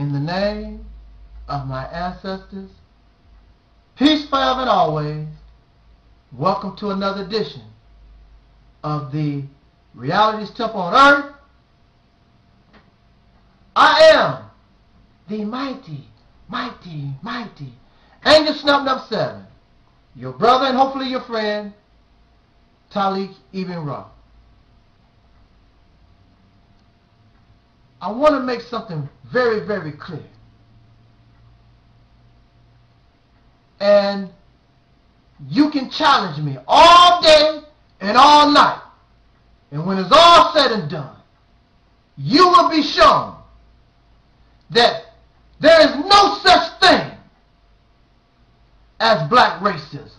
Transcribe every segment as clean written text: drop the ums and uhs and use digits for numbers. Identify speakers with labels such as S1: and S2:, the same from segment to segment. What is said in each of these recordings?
S1: In the name of my ancestors, peace forever and always. Welcome to another edition of the Reality's Temple on Earth. I am the mighty Angel Snub 7, your brother and hopefully your friend, Talik Ibn Ra. I want to make something very, very clear. And you can challenge me all day and all night. And when it's all said and done, you will be shown that there is no such thing as black racism.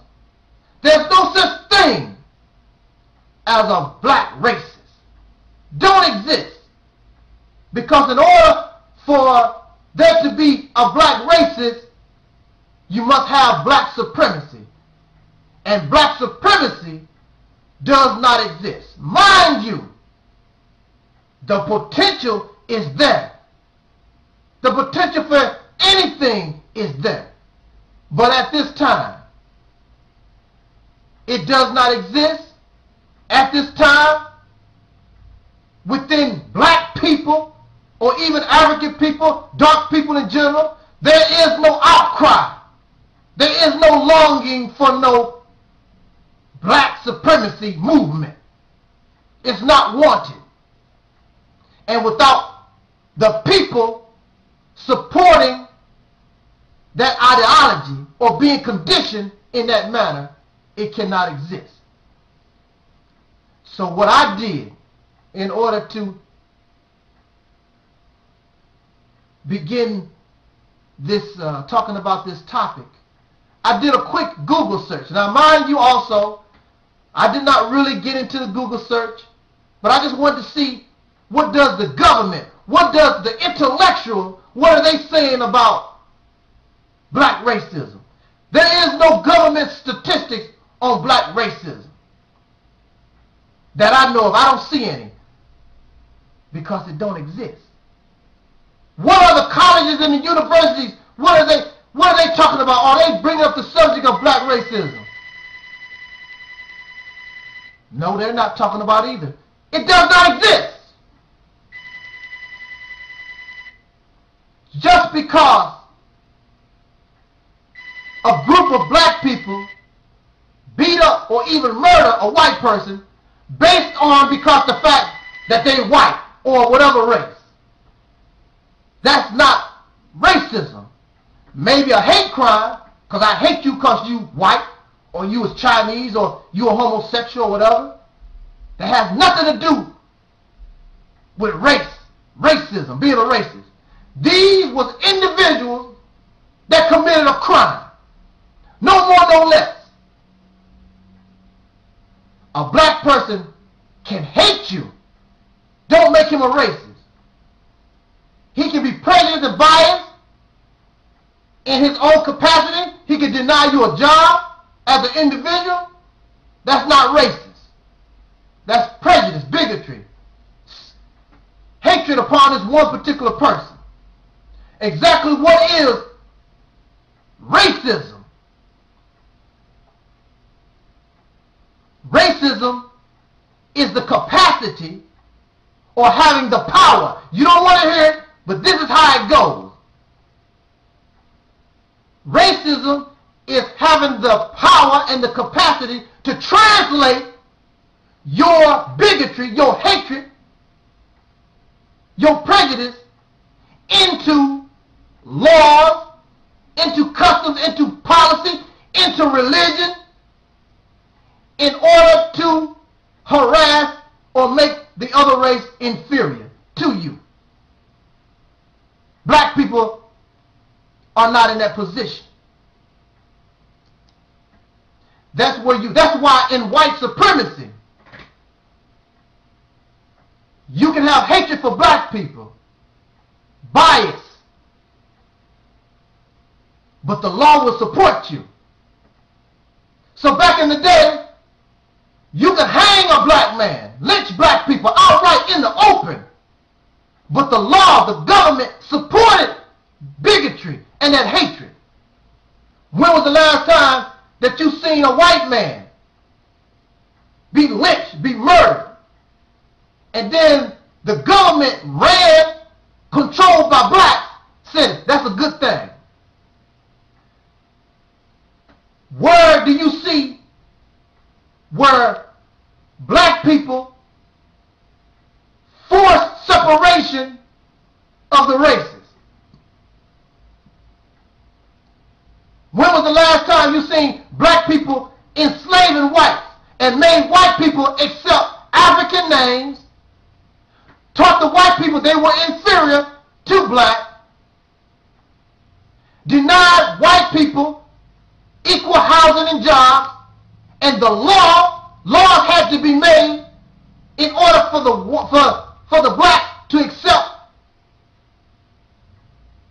S1: There's no such thing as a black racist. Don't exist. Because in order for there to be a black racist, you must have black supremacy. And black supremacy does not exist. Mind you, the potential is there. The potential for anything is there. But at this time, it does not exist. At this time, within black people, or even African people, dark people in general, there is no outcry. There is no longing for no black supremacy movement. It's not wanted. And without the people supporting that ideology or being conditioned in that manner, it cannot exist. So what I did in order to begin this talking about this topic, I did a quick Google search. Now mind you also, I did not really get into the Google search, but I just wanted to see what does the government, what does the intellectual, what are they saying about black racism? There is no government statistics on black racism that I know of. I don't see any because it don't exist. What are the colleges and the universities, what are they talking about? Are they bringing up the subject of black racism? No, they're not talking about either. It does not exist. Just because a group of black people beat up or even murder a white person based on because the fact that they're white or whatever race. That's not racism. Maybe a hate crime, because I hate you because you white, or you was Chinese, or you a homosexual, or whatever. That has nothing to do with race, racism, being a racist. These was individuals that committed a crime. No more, no less. A black person can hate you. Don't make him a racist. He can be prejudiced and biased in his own capacity. He can deny you a job as an individual. That's not racist. That's prejudice, bigotry, hatred upon this one particular person. Exactly what is racism? Racism is the capacity or having the power. You don't want to hear it, but this is how it goes. Racism is having the power and the capacity to translate your bigotry, your hatred, your prejudice into laws, into customs, into policy, into religion, in order to harass or make the other race inferior to you. Black people are not in that position. That's why in white supremacy, you can have hatred for black people, bias, but the law will support you. So back in the day, you could hang a black man, lynch people outright in the open. But the law, the government supported and that hatred. When was the last time that you seen a white man be lynched, be murdered, and then the government ran, controlled by blacks, said that's a good thing? Where do you see where black people forced separation of the races? When was the last time you seen black people enslaving whites and made white people accept African names, taught the white people they were inferior to black, denied white people equal housing and jobs, and the laws had to be made in order for the black to accept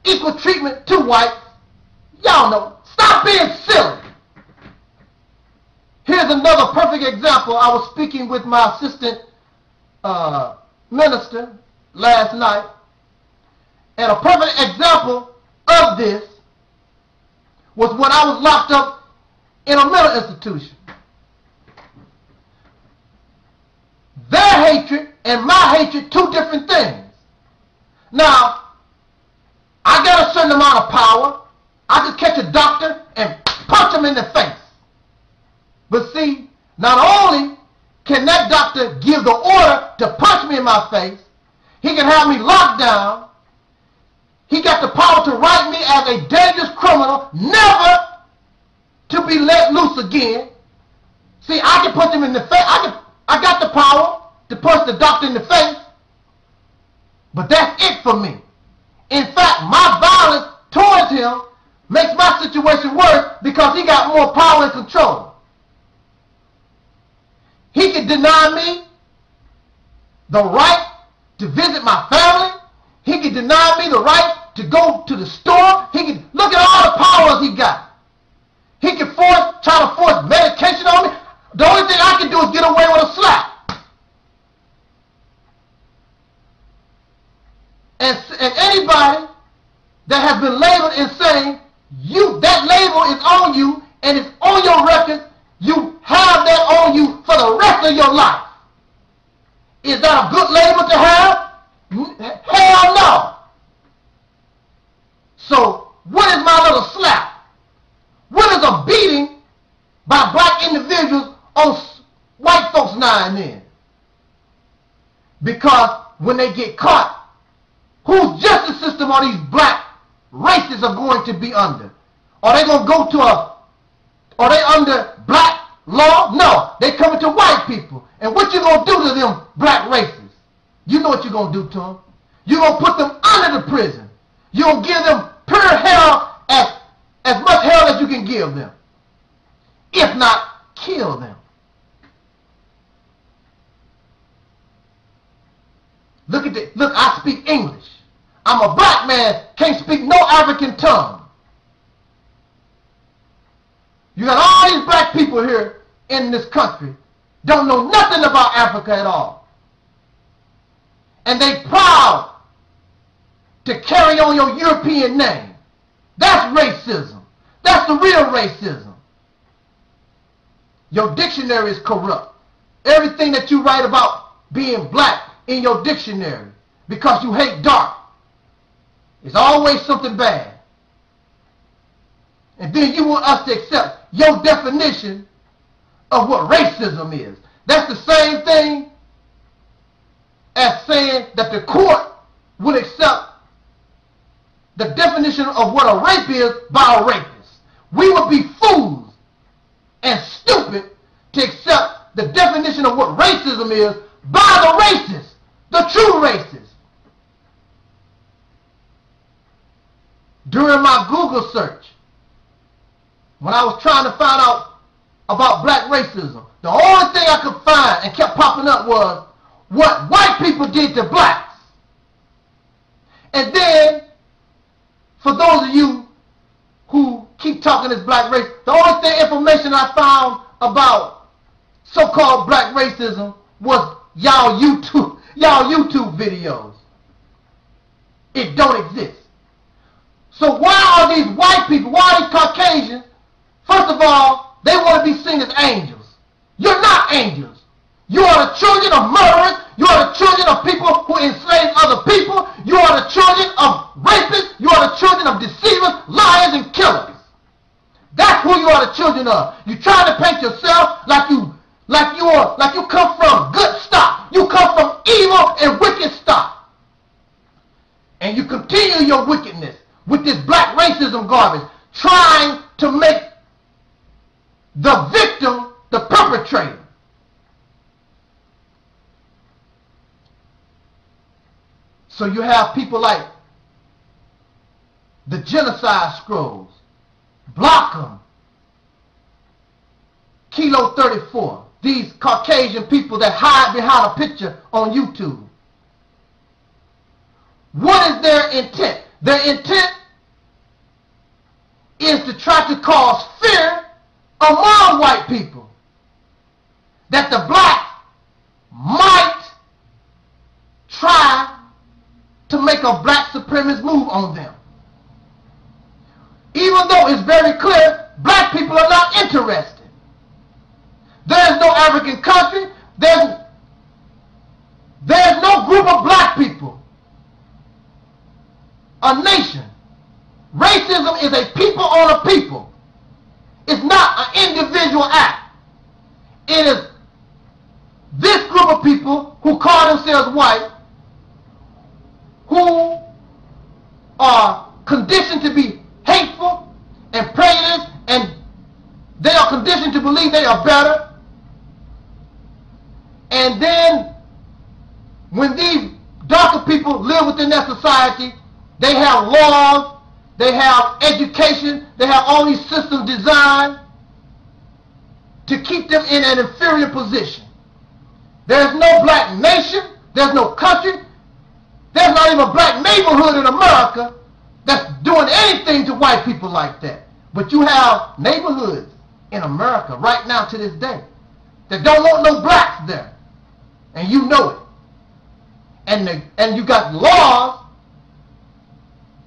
S1: equal treatment to whites? Y'all know. Stop being silly. Here's another perfect example. I was speaking with my assistant minister last night, and a perfect example of this was when I was locked up in a mental institution. Their hatred and my hatred, two different things. Now, I got a certain amount of power. I could catch a doctor and punch him in the face. But see, not only can that doctor give the order to punch me in my face, he can have me locked down. He got the power to write me as a dangerous criminal, never to be let loose again. See, I can punch him in the face. I got the power to punch the doctor in the face. But that's it for me. In fact, my violence towards him makes my situation worse because he got more power and control. He can deny me the right to visit my family. He can deny me the right to go to the store. He can look at all the powers he got. He can try to force medication on me. The only thing I can do is get away with a slap. And anybody that has been labeled insane, that label is on you and it's on your record. You have that on you for the rest of your life. Is that a good label to have? Hell no. So what is my little slap? What is a beating by black individuals on white folks now and then? Because when they get caught, whose justice system are these black racists are going to be under? Are they going to go to are they under black law? No, they coming to white people. And what you going to do to them black racists? You know what you're going to do to them. You're going to put them under the prison. You're going to give them pure hell, as much hell as you can give them. If not, kill them. Look at this. Look, I speak English. I'm a black man, can't speak no African tongue. You got all these black people here in this country, don't know nothing about Africa at all. And they proud to carry on your European name. That's racism. That's the real racism. Your dictionary is corrupt. Everything that you write about being black in your dictionary because you hate dark, it's always something bad. And then you want us to accept your definition of what racism is. That's the same thing as saying that the court would accept the definition of what a rape is by a rapist. We would be fools and stupid to accept the definition of what racism is by the racists, the true racists. During my Google search, when I was trying to find out about black racism, the only thing I could find and kept popping up was what white people did to blacks. And then, for those of you who keep talking this black race, the only information I found about so-called black racism was y'all YouTube videos. It don't exist. So why are these all, they want to be seen as angels. You're not angels. You are the children of murderers. You are the children of people who enslave other people. You are the children of rapists. You are the children of deceivers, liars, and killers. That's who you are the children of. You try to paint yourself like you come from good stock. You come from evil and wicked stock. And you continue your wickedness with this black racism garbage, trying to make the victim the perpetrator. So you have people like the genocide scrolls, block them, Kilo 34, these Caucasian people that hide behind a picture on YouTube. What is their intent? Their intent is to try to cause fear among white people that the blacks might try to make a black supremacist move on them. Even though it's very clear, black people are not interested. There's no African country, there's no group of black people, a nation. Racism is a people on a people. It's not an individual act. It is this group of people who call themselves white, who are conditioned to be hateful and prejudiced, and they are conditioned to believe they are better. And then when these darker people live within their society, they have laws, they have education, they have all these systems designed to keep them in an inferior position. There's no black nation, there's no country, there's not even a black neighborhood in America that's doing anything to white people like that. But you have neighborhoods in America right now to this day that don't want no blacks there. And you know it. And you got laws,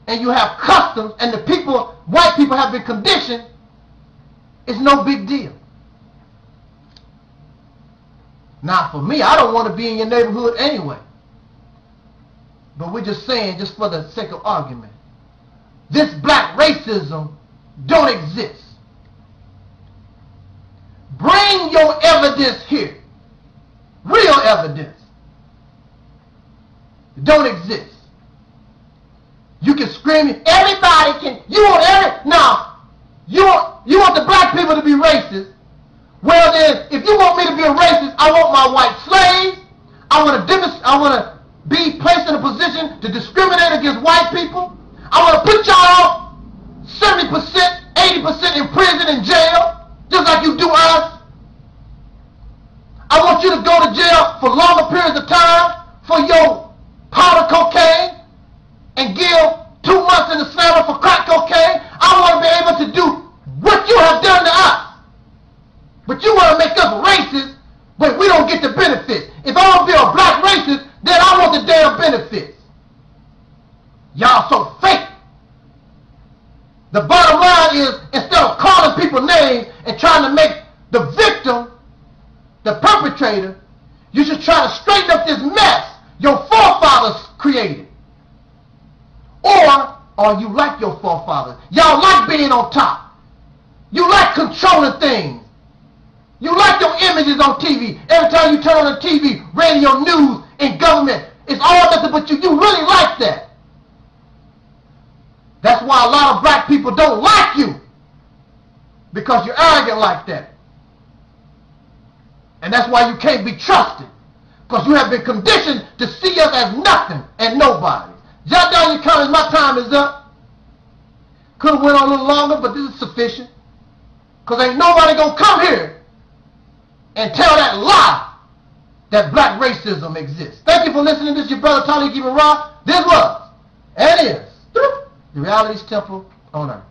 S1: and you have customs, and the people, white people have been conditioned, it's no big deal. Now for me, I don't want to be in your neighborhood anyway. But we're just saying, just for the sake of argument, this black racism don't exist. Bring your evidence here. Real evidence. It don't exist. You can scream it. Everybody can. You want the black people to be racist. Well then, if you want me to be a racist, I want my white slaves. I want to be placed in a position to discriminate against white people. I want to put y'all 70%, 80% in prison and jail, just like you do us. I want you to go to jail for longer periods of time for your powder cocaine and give 2 months in the slammer for crack cocaine. I want to be able to do what you have done to us. But you want to make us racist, but we don't get the benefits. If I want to be a black racist, then I want the damn benefits. Y'all so fake. The bottom line is, instead of calling people names and trying to make the victim the perpetrator, you should try to straighten up this mess your forefathers created. Or are you like your forefathers? Y'all like being on top. You like controlling things. You like your images on TV. Every time you turn on the TV, radio, news, and government, it's all nothing but you. You really like that. That's why a lot of black people don't like you. Because you're arrogant like that. And that's why you can't be trusted. Because you have been conditioned to see us as nothing and nobody. Jot down your comments. My time is up. Could have went on a little longer, but this is sufficient. Because ain't nobody going to come here and tell that lie that black racism exists. Thank you for listening. This is your brother, Tony Gibbon Rock. This was, and is, the Reality's Temple on Earth.